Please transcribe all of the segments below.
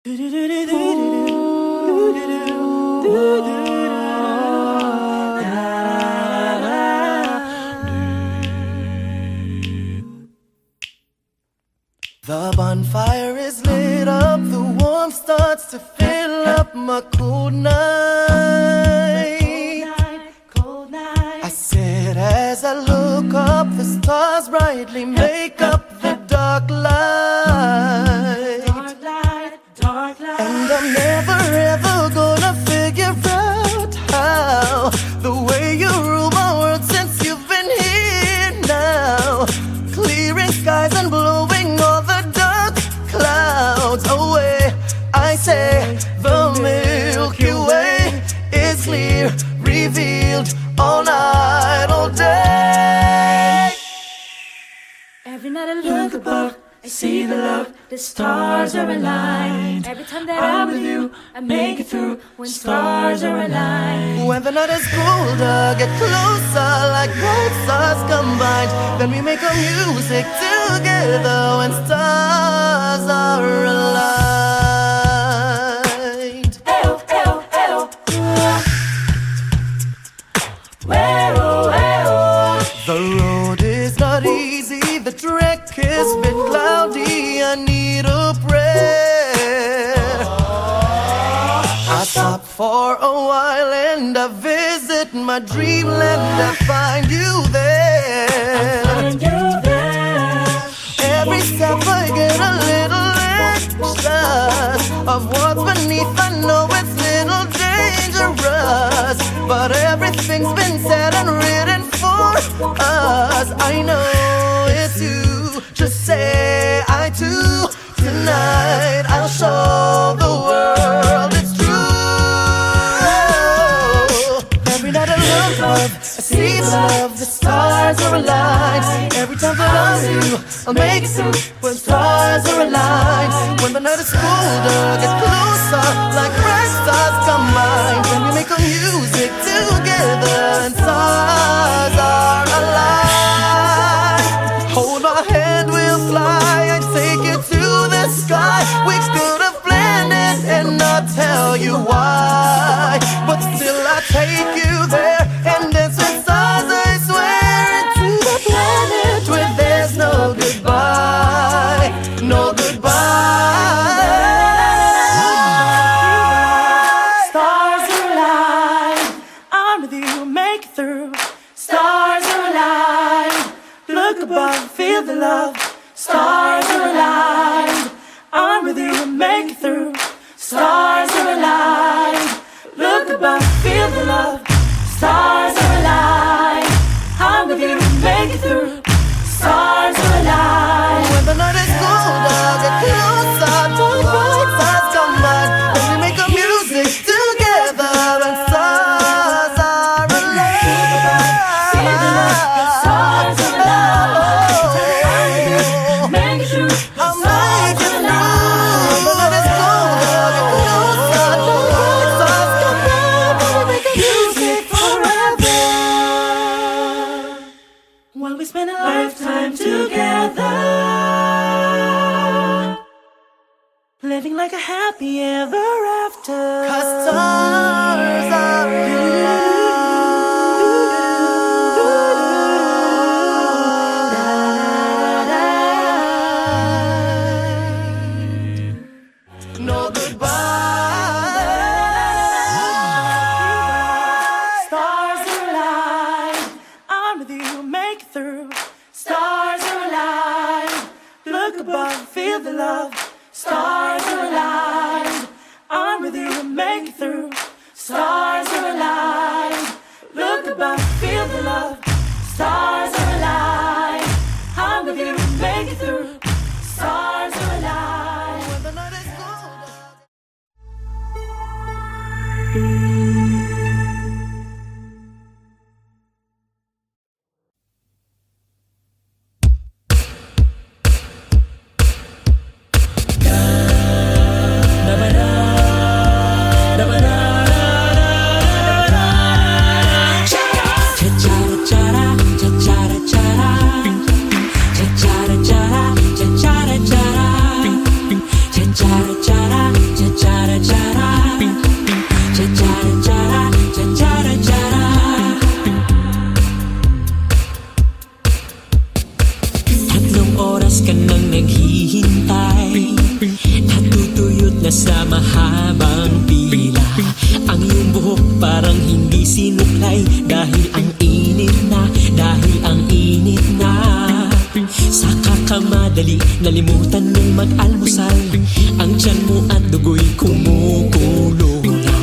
The bonfire is lit up, the warmth starts to fill up my cold night. I sit as I look up, the stars brightly make up the dark light. And I'm never ever gonna figure out how the way you rule my world since you've been here now, clearing skies and blowing all the dark clouds away. I say the Milky Way is clear, revealed all night, all day. Every night I look above, I see the love, the stars are aligned. Every time that I'm with you, I make it through when stars are aligned. When the night is colder, get closer like bright stars combined. Then we make our music together when stars are aligned. Ayo, ayo, ayo. Way-oh, way-oh. The road is not easy, the trek is a bit cloudy, I need a prayer. I stop for a while and I visit my dreamland, I find you there. Find you there. Every step I get a little anxious of what's beneath, I know it's little dangerous, but everything's been said and written for us. I know it's you, just say I do. Tonight I'll show the world it's true. Every night I look up, I see the love, the stars are aligned. Every time that I see you, I'll make it through when stars are aligned. When the night is colder, get closer like bright stars combined. When we make our music together and stars are aligned. Hold my hand, we'll fly, I take you to the sky. We could have planned it and not tell you why, but still I take you there and dance with stars, I swear, into the planet where there's no goodbye, no goodbye. Stars are aligned. I'm with you, make it through. Stars are aligned. Look above, feel the love. Stars are aligned. I'm with you, make it through. Stars are aligned. Look above, feel the love. Stars are aligned. I'm with you, make it through. Stars are aligned. When the night is colder, get closer to bright stars combined. When we make our music together and stars are aligned. Stars are aligned. Make it through. I'll make it through. When the night is colder, get closer to bright stars combined. When we make our music forever. While we spend a lifetime together, living like a happy ever after. 'Cause stars are aligned. No goodbye. Stars are aligned. I'm with you, make it through. Stars are aligned. Look above, feel the love. Stars are aligned. I'm with you, make it through. Stars are aligned. Look above, feel the love. Stars are aligned. I'm with you, make it through. Stars are aligned. When the night is colder. cha cha cha cha cha cha cha cha cha cha pantay, natutuyot na sa mahabang pila. Ang iyong buhok parang hindi sinuklay, dahil ang init na, dahil ang init na. Sa kakamadali, nalimutan mong mag-almusal. Ang tiyan mo at dugo'y kumukulo na.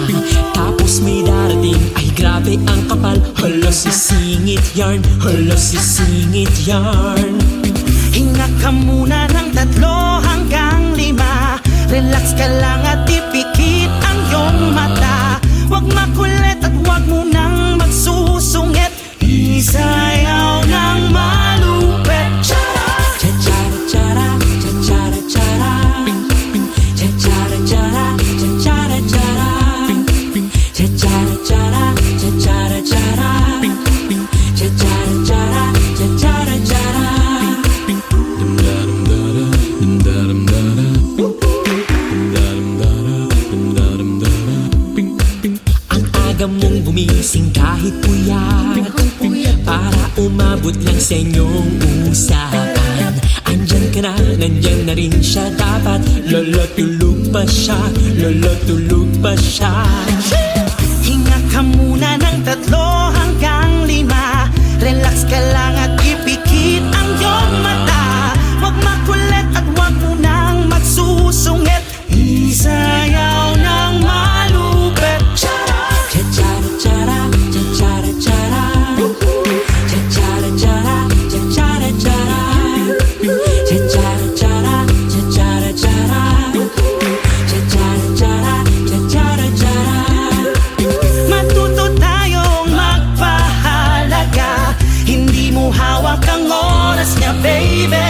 Tapos may darating, ay grabe ang kapal. Hala, sisingit yarn, hala, sisingit yarn. Hinga ka muna ng 3 hanggang 5. Relax ka lang at ipikit ang iyong mata. Huwag makulit at huwag mo nang magsusungit. Isayaw ng malupit. Cha-cha-ra-cha-ra, cha-cha-ra-cha-ra, cha-cha-ra-cha-ra, cha-cha-ra-cha-ra, cha-cha-ra-cha-ra, cha-cha-ra-cha-ra, cha-cha-ra-cha-ra, cha-cha-ra-cha-ra. Ang aga mong gumising kahit puyat, para umabot lang sa inyong usapan. Andyan ka na, nandyan na rin siya dapat. Lala, tulog pa siya, lala, tulog pa siya. Hinga ka muna ng 3 hanggang 5. Relax ka lang at ipikit ang iyong mata. Huwag makulit at huwag mo nang magsusungit. Isayaw ng malupit. Cha-cha-ra-cha-ra, cha-cha-ra-cha-ra, cha-cha-ra-cha-ra, cha-cha-ra-cha-ra, cha-cha-ra-cha-ra, cha-cha-ra-cha-ra, cha-cha-ra-cha-ra, cha-cha-ra-cha-ra. Matuto tayong magpahalaga. Hindi mo hawak ang oras niya, baby.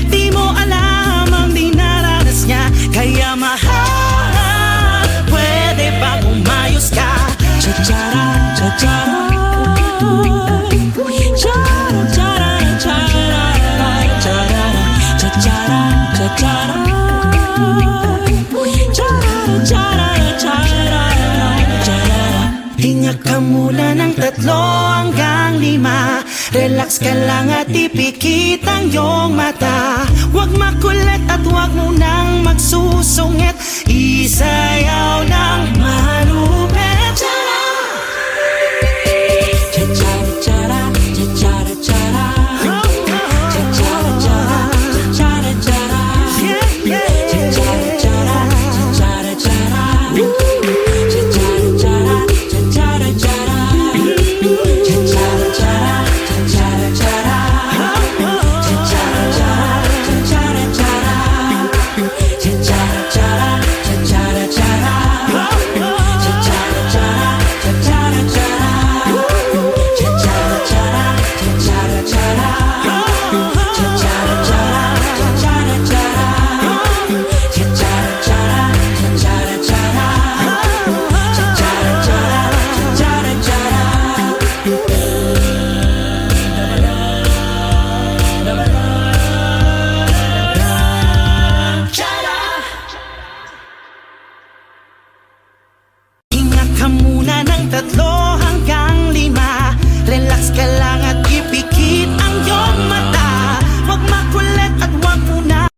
Di mo alam ang dinaranas niya. Kaya mahal, pwede ba umayos ka? Cha-cha-ra, cha-cha-ra, cha-ra, cha-ra, cha-ra, cha-ra, cha-cha-ra, cha-cha-ra, cha-ra, cha-ra, cha-ra, cha-ra. Hinga ka muna ng 3 hanggang 5. Relax ka lang at ipikit ang iyong mata. Huwag makulit at huwag mo nang magsusungit. Isayaw ng malupit. Cha-cha-ra-cha-ra, cha-cha-ra-cha-ra, cha-cha-ra-cha-ra, cha-cha-ra-cha-ra, cha-cha-ra-cha-ra, cha-cha-ra-cha-ra, cha-cha-ra-cha-ra, cha-cha-ra-cha-ra, cha-cha-ra-cha-ra, cha-cha-ra-cha-ra, cha-cha-ra-cha-ra, cha-cha-ra-cha-ra, Hinga ka muna ng 3 hanggang 5. Relax ka lang at ipikit ang iyong mata. Huwag makulit at huwag mo na.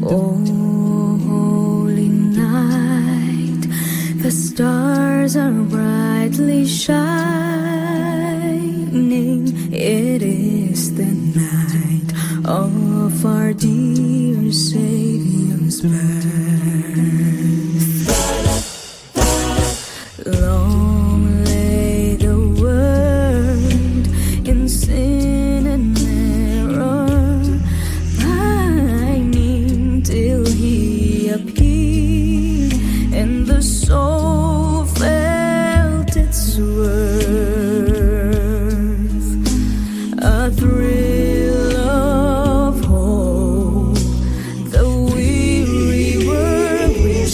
Oh, holy night, the stars are brightly shining. It is the night of our dear Savior's birth. Long lay the world in sin and error, pining till he appeared, and the soul felt its worth. A thrill of hope, the weary world will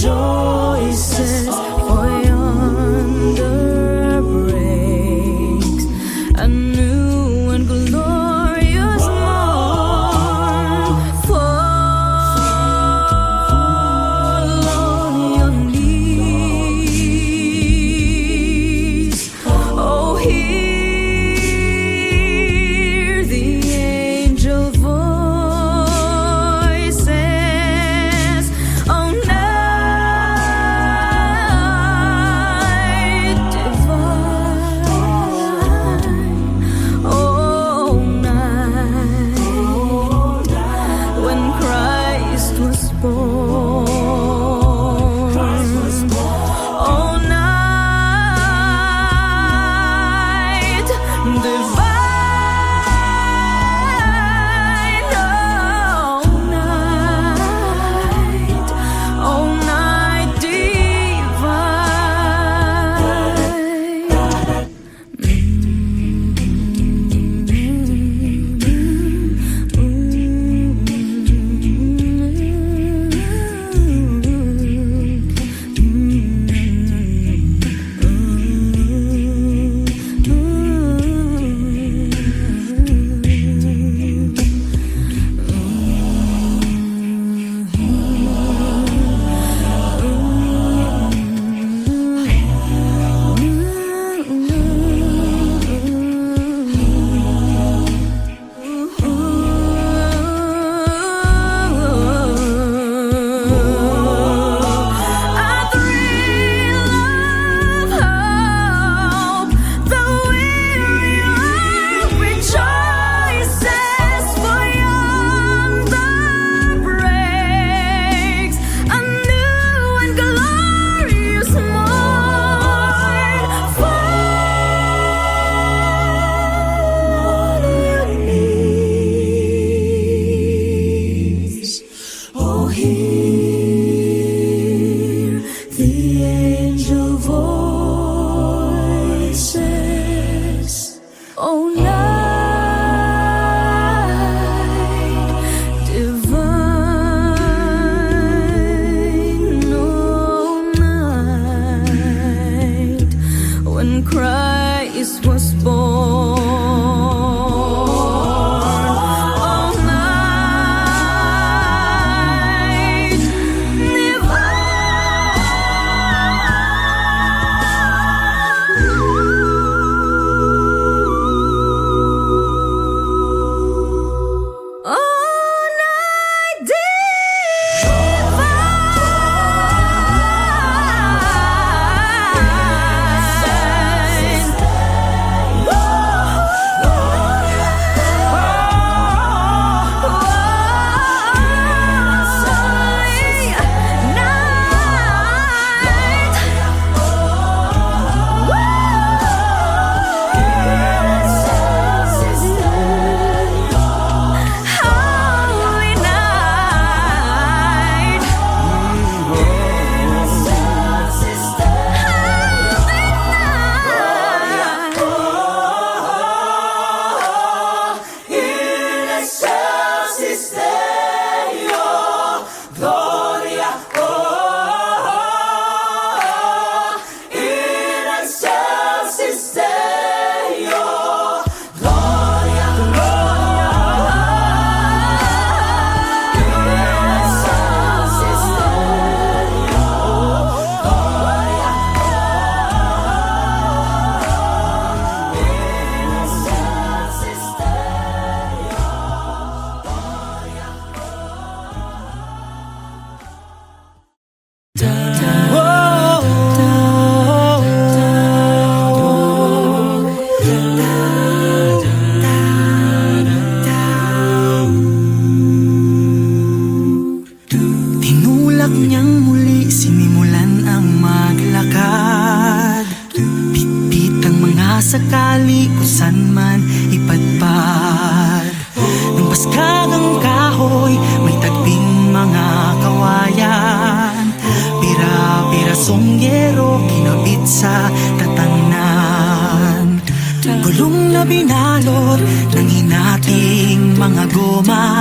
na binalot ng hinating mga goma,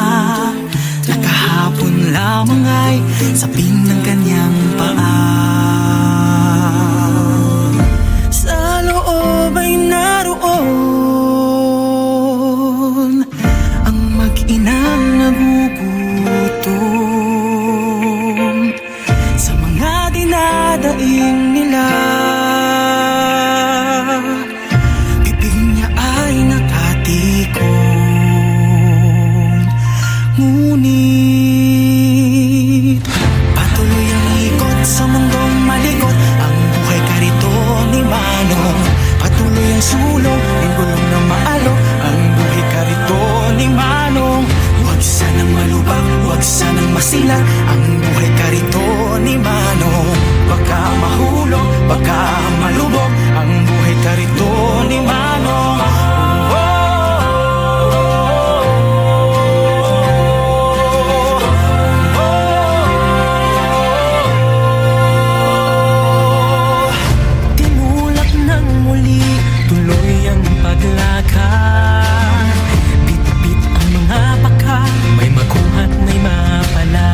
na kahapon lamang ay sapin ng kanyang paa. Sa loob ay naroon ang mag-inang nagugutom sa mga dinadaing nila. Bibig niya ay nakatikong, ngunit patuloy ang ikot sa mundong malikot. Ang buhay karito ni Manong, patuloy ang sulong ng gulong na maalok. Ang buhay karito ni Manong, huwag sanang malubak, huwag sanang masilang. Ang buhay karito ni Manong, baka mahulog, baka malubog. Ang buhay karito ni Manong. Tinulak ng muli, tuloy ang paglakad. Bit-bit ang mga baka, may makuhat, may mapala.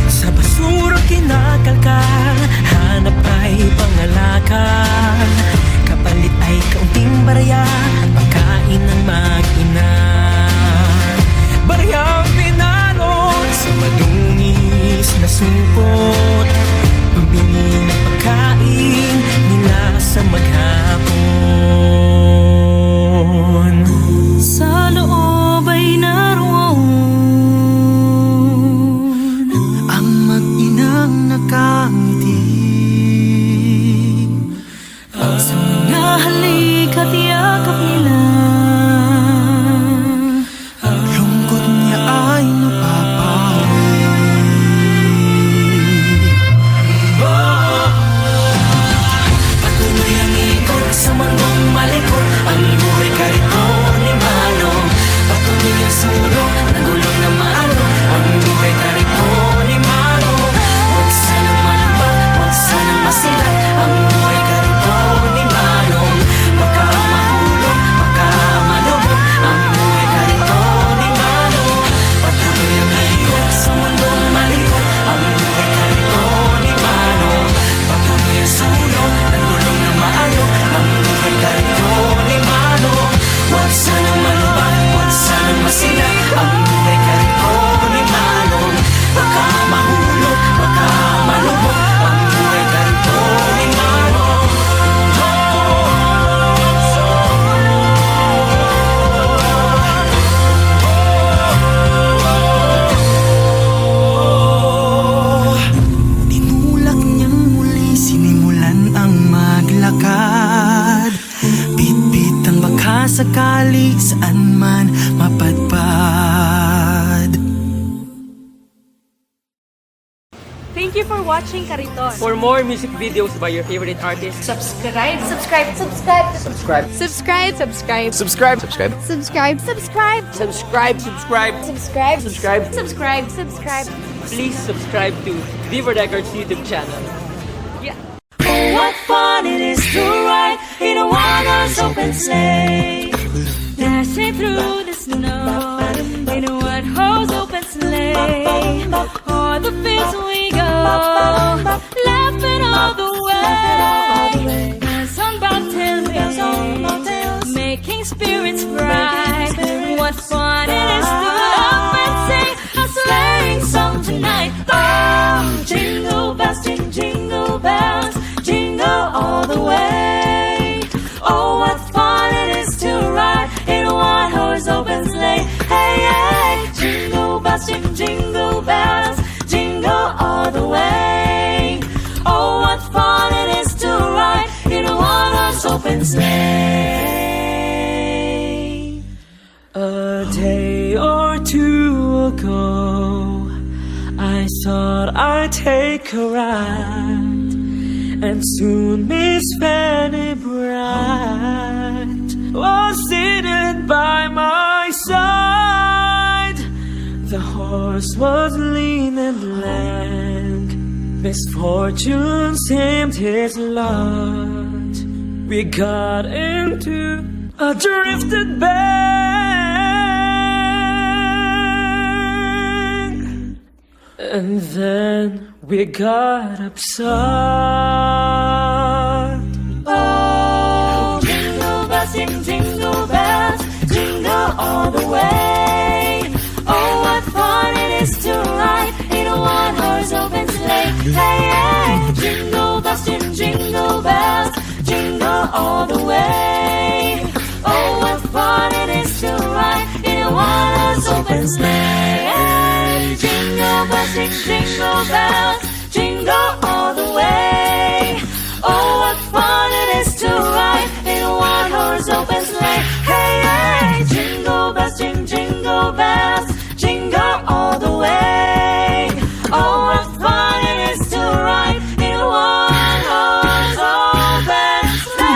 Sa basura kinakalkal, hanap ay pangalakan. Kapalit ay kaunting barya, pagkain ng mag-ina. Baryang pinalot sa madungis na supot, pambili ng pagkain nila sa maghapon. Sa loob ay naroon Ang mag-inang nakangiti, sa mga halik at yakap nila. lungkot niya ay napapawi. Patuloy ang ikot sa mundong malikot. Ang buhay karito ni Manong, patuloy ang sulong ng gulong na maalok. Ang buhay karito ni Manong, huwag sanang malamba, huwag sanang masilat. Ang buhay karito ni Manong, baka mahulog, baka malubog. Ang buhay karito ni Manong, patuloy ang ikot sa mundong malikot. Ang buhay karito ni Manong, patuloy ang sulong ng gulong na maalok. Ang buhay karito ni Manong, huwag sanang malubak, huwag sanang masilat. Ang buhay karito ni Manong, baka mahulog, baka malubog. Ang buhay karito ni Manong. Tinulak niyang muli, sinimulan ang maglakad. Bit-bit ang baka sakali saan man mapadpad. Thank you for watching Kariton. For more music videos by your favorite artists, Subscribe. Subscribe. Subscribe. Subscribe. Subscribe. Subscribe. Subscribe. Subscribe. Subscribe. subscribe. Subscribe. Subscribe. Subscribe. Please subscribe to Viva Records YouTube channel. What fun it is to ride in a one-horse open sleigh, dashing through the snow in a one-horse open sleigh. O'er the fields we go, laughing all the way. Bells on bobtail ring, making spirits bright. What fun it is to laugh and sing a sleighing song tonight. Oh, jingle bells, jingle bells, jingle all the way. Oh, what fun it is to ride in a one-horse open sleigh. Hey, hey, jingle bells, jingle bells, jingle all the way. Oh, what fun it is to ride in a one-horse open sleigh. A day or two ago, I thought I'd take a ride, and soon Miss Fanny Bright was seated by my side. The horse was lean and lank, misfortune seemed his lot. We got into I drifted back, and then we got upset. Oh, jingle bells, jingle bells, jingle all the way. Oh, what fun it is to ride in a one-horse open sleigh. Hey, hey, jingle bells, jingle bells, jingle all the way. Oh, what fun it is to ride in a one-horse open sleigh. Hey, jingle bells, jingle bells, jingle all the way. Oh, what fun it is to ride in a one-horse open sleigh. Hey, hey, jingle bells, jingle bells, jingle all the way. Oh, what fun it is to ride in a one-horse open sleigh.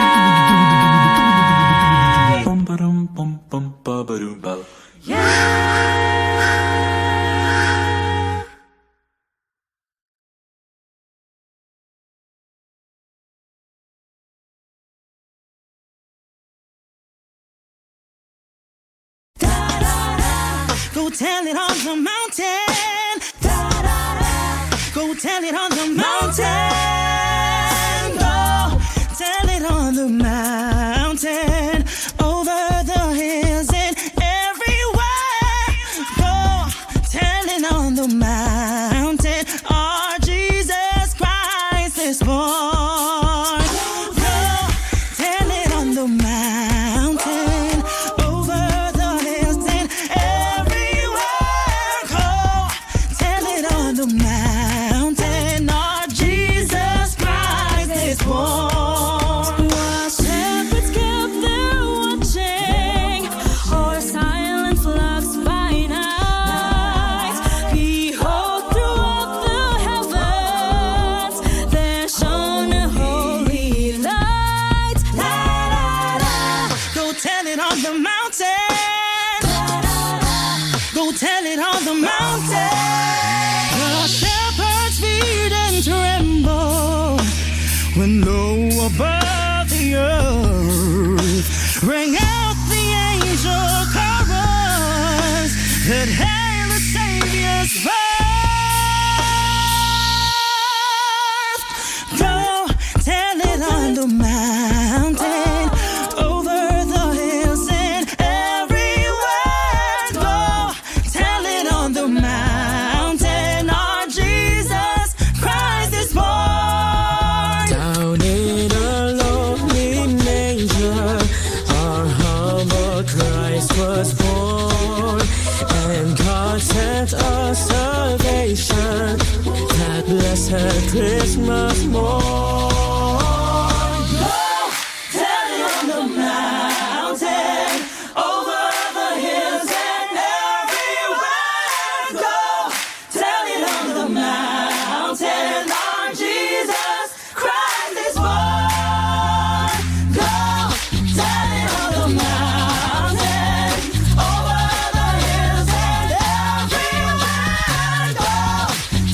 Bum ba-dum bum bum ba-ba-dum ba. Go tell it on the mountain. Go tell it on the mountain. Go tell it on the mountain. Over the hills and everywhere. Go tell it on the mountain. Our Jesus Christ is born. Go tell it on the mountain. Over the hills and everywhere. Go tell it on the mountain. Our Jesus Christ is born. While shepherds kept their watching, o'er silent flocks by night, behold, throughout the heavens there shone a holy light. La, la, la. Go tell it on the mountain. Go tell it on the mountain. The shepherds feared and trembled when low above the earth rang out the angel chorus that hail the Savior's birth. Go tell it on the mountain, over the hills and everywhere. Go tell it on the mountain. Our Jesus Christ is born. Down in a lonely manger, our humble Christ was born, and God sent us salvation, that blessed Christmas morn. Tell it on the mountain, over the hills and everywhere. Go tell it on the mountain. Our Jesus Christ is born. Go tell it on the mountain, over the hills and everywhere. Go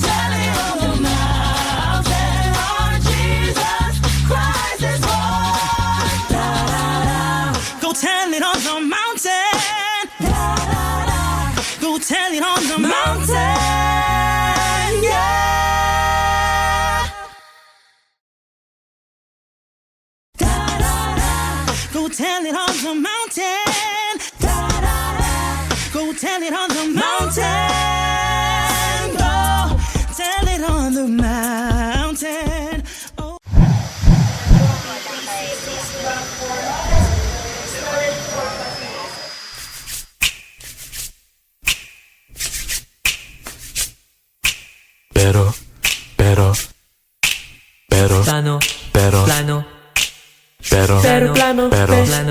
tell it on the mountain. Our Jesus Christ is born. Da, da, da. Go tell it on the mountain. Da, da, da. Go tell it on the mountain. Yeah. Da, da, da. Go tell it on the mountain. Da, da, da. Go tell it on the mountain. Go tell it on the mountain. Oh. Pero, Plano, pero, plano, pero, plano,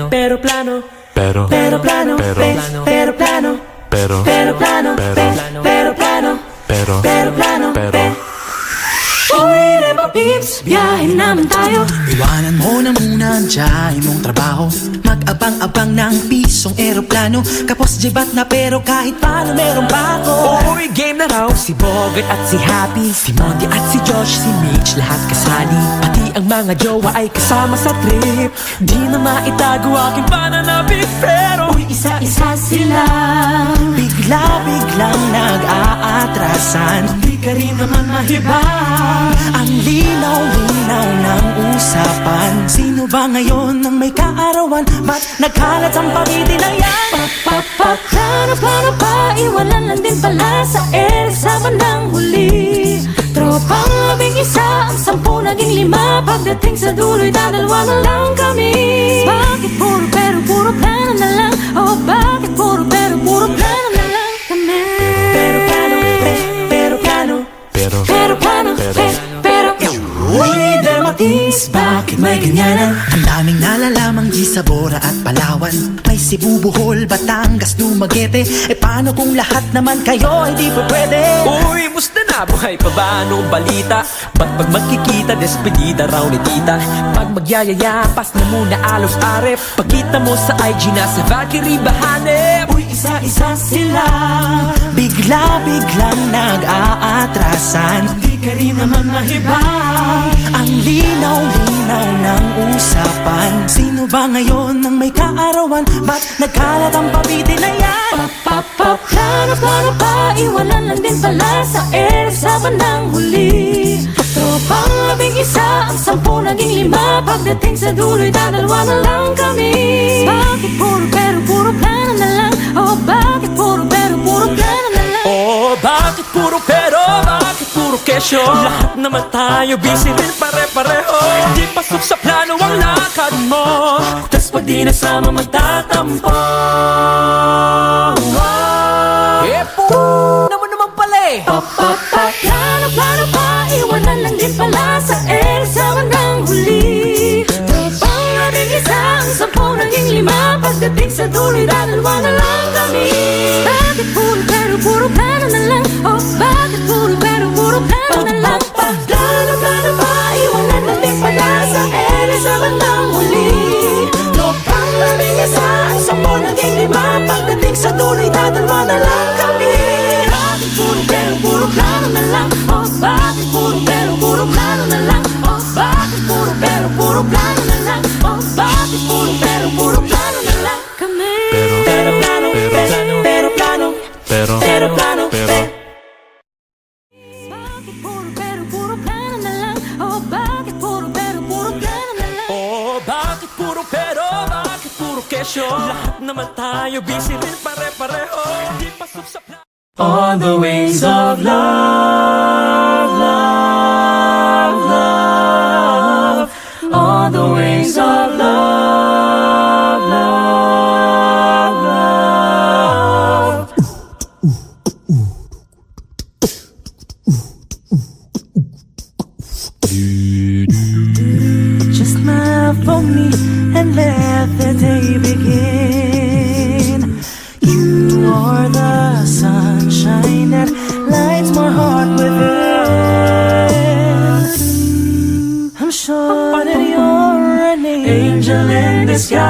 pero, plano, pero, plano, pero, pero plano, pero, plano, pero, plano, pero, plano, pero. Uy, Rembo Peeps, biyahin naman tayo. Iwanan mo na muna ang tiyahin mong trabaho. Mag-abang-abang ng pisong eroplano. Kapos jibat na pero kahit paano meron pa ako. Uy, game na raw si Bogart at si Happy, si Monty at si Josh, si Mitch, lahat kasali. Pati ang mga jowa ay kasama sa trip. Di na maitago aking pananabik, pero uy, isa-isa sila bigla-biglang nag-aatrasan. Di ka rin naman mahiba. Ang linaw-linaw ng usapan. Sino ba ngayon ang may kaarawan? Ba't nagkalat ang pangiti na yan? Plano pa, iwanan lang din pala sa sa bandang huli. Tropang 11, ang 10 naging 5. Pagdating sa dulo'y dadalwa na lang kami. Bakit puro pero puro plano na lang? Oh, bakit puro pero puro plano na lang kami? Pero plano, pero plano, pero plano, pero Uy, Dermatis, bakit may ganyanan? Ang daming nalalamang G sa Bora at Palawan. May Cebu, Bohol, Batangas, Dumaguete. E paano kung lahat naman kayo ay di pa pwede? Uy, musta na? Buhay pa ba? Anong balita? Ba't pag magkikita, despedida raw ni tita? Pag magyayaya, pas na muna alos arep. Pagkita mo sa IG na sa Valkyrie bahanep. Uy, isa-isa sila bigla-biglang nag-aatrasan. Di ka rin naman mahiba. Ang linaw-linaw ng usapan. Sino ba ngayon ang may kaarawan? Ba't nagkalat ang pabiti na yan? Plano pa, iwanan lang din pala sa sa bandang huli. Tropang 11, ang 10 naging 5. Pagdating sa dulo'y dadalwa na lang kami. Bakit puro pero puro plano na lang? Oh, bakit puro pero puro plano na lang? Oh, bakit puro pero? Bakit puro kesyo? Lahat naman tayo busy rin pare-pareho. Di pasok sa plano ang lakad mo. Tas pag di nasama magtatampo. Naman pala eh. Plano pa, iwanan lang din pala sa sa bandang huli. Tropang 11, ang 10 naging 5. Pagdating sa dulo'y dadalwa na lang kami. Bakit puro pero puro plano na lang? Oh, bakit puro pero puro plano na lang? Plano pa, iwanan lang din pala sa sa bandang huli. Tropang 11, ang 10 naging 5. Pagdating sa dulo'y dadalwa na lang kami. Bakit puro pero puro plano na lang? Oh, bakit puro pero puro plano na lang? Oh, bakit puro pero puro plano na lang? Oh, bakit puro pero puro plano na lang kami? Pero plano, pero plano, pero plano, bakit puro pero puro plano na lang? Oh, bakit puro pero puro plano na lang? Oh, bakit puro pero? Bakit puro kesyo? Lahat naman tayo busy rin pare-pareho. Di pasok sa plano. On the wings of love, love, love. On the wings of love, love, love. Just smile for me and let the day begin. You are the sunshine that lights my heart within. I'm sure that you're an angel in disguise.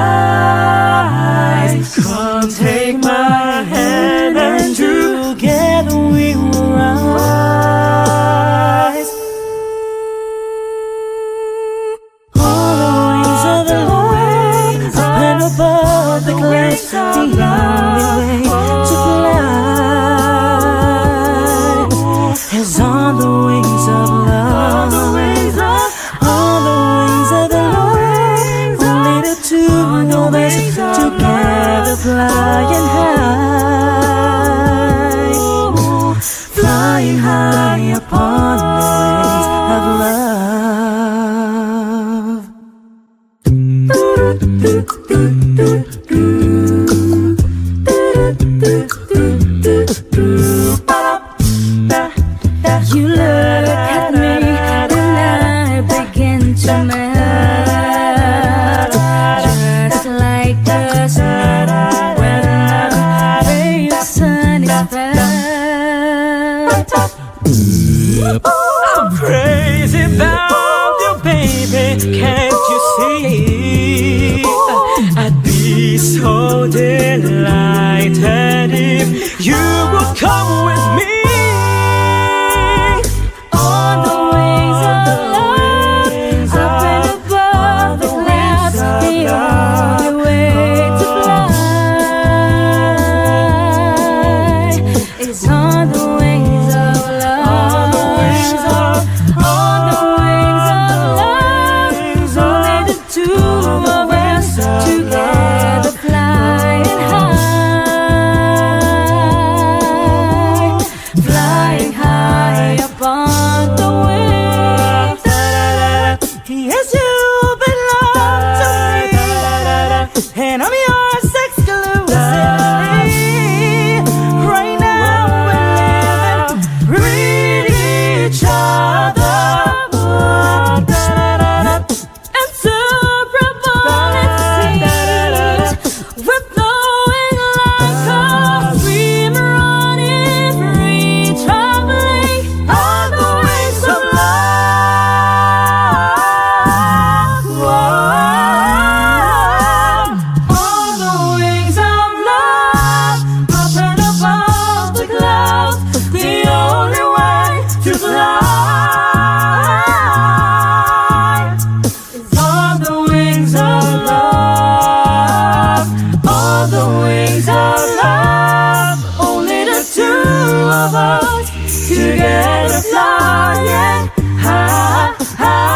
Come take my hand and together we will rise. On the wings of the Lord, up and above the clouds, the only way to fly is on the wings of love. On the wings of the Lord, only the two know best. on the wings of love. On the wings of love. Only the two of us together flying high, flying high upon the wings. Yes, you belong to me, and I'm yours exclusively. Right now we're living, breathe each other, inseparable it seems. We're flowing like a stream, running free, traveling on the wings of love. On the wings of love, up and above the clouds, the only way to fly is on the wings of love. On the wings of love, only the two of us together flying high, high.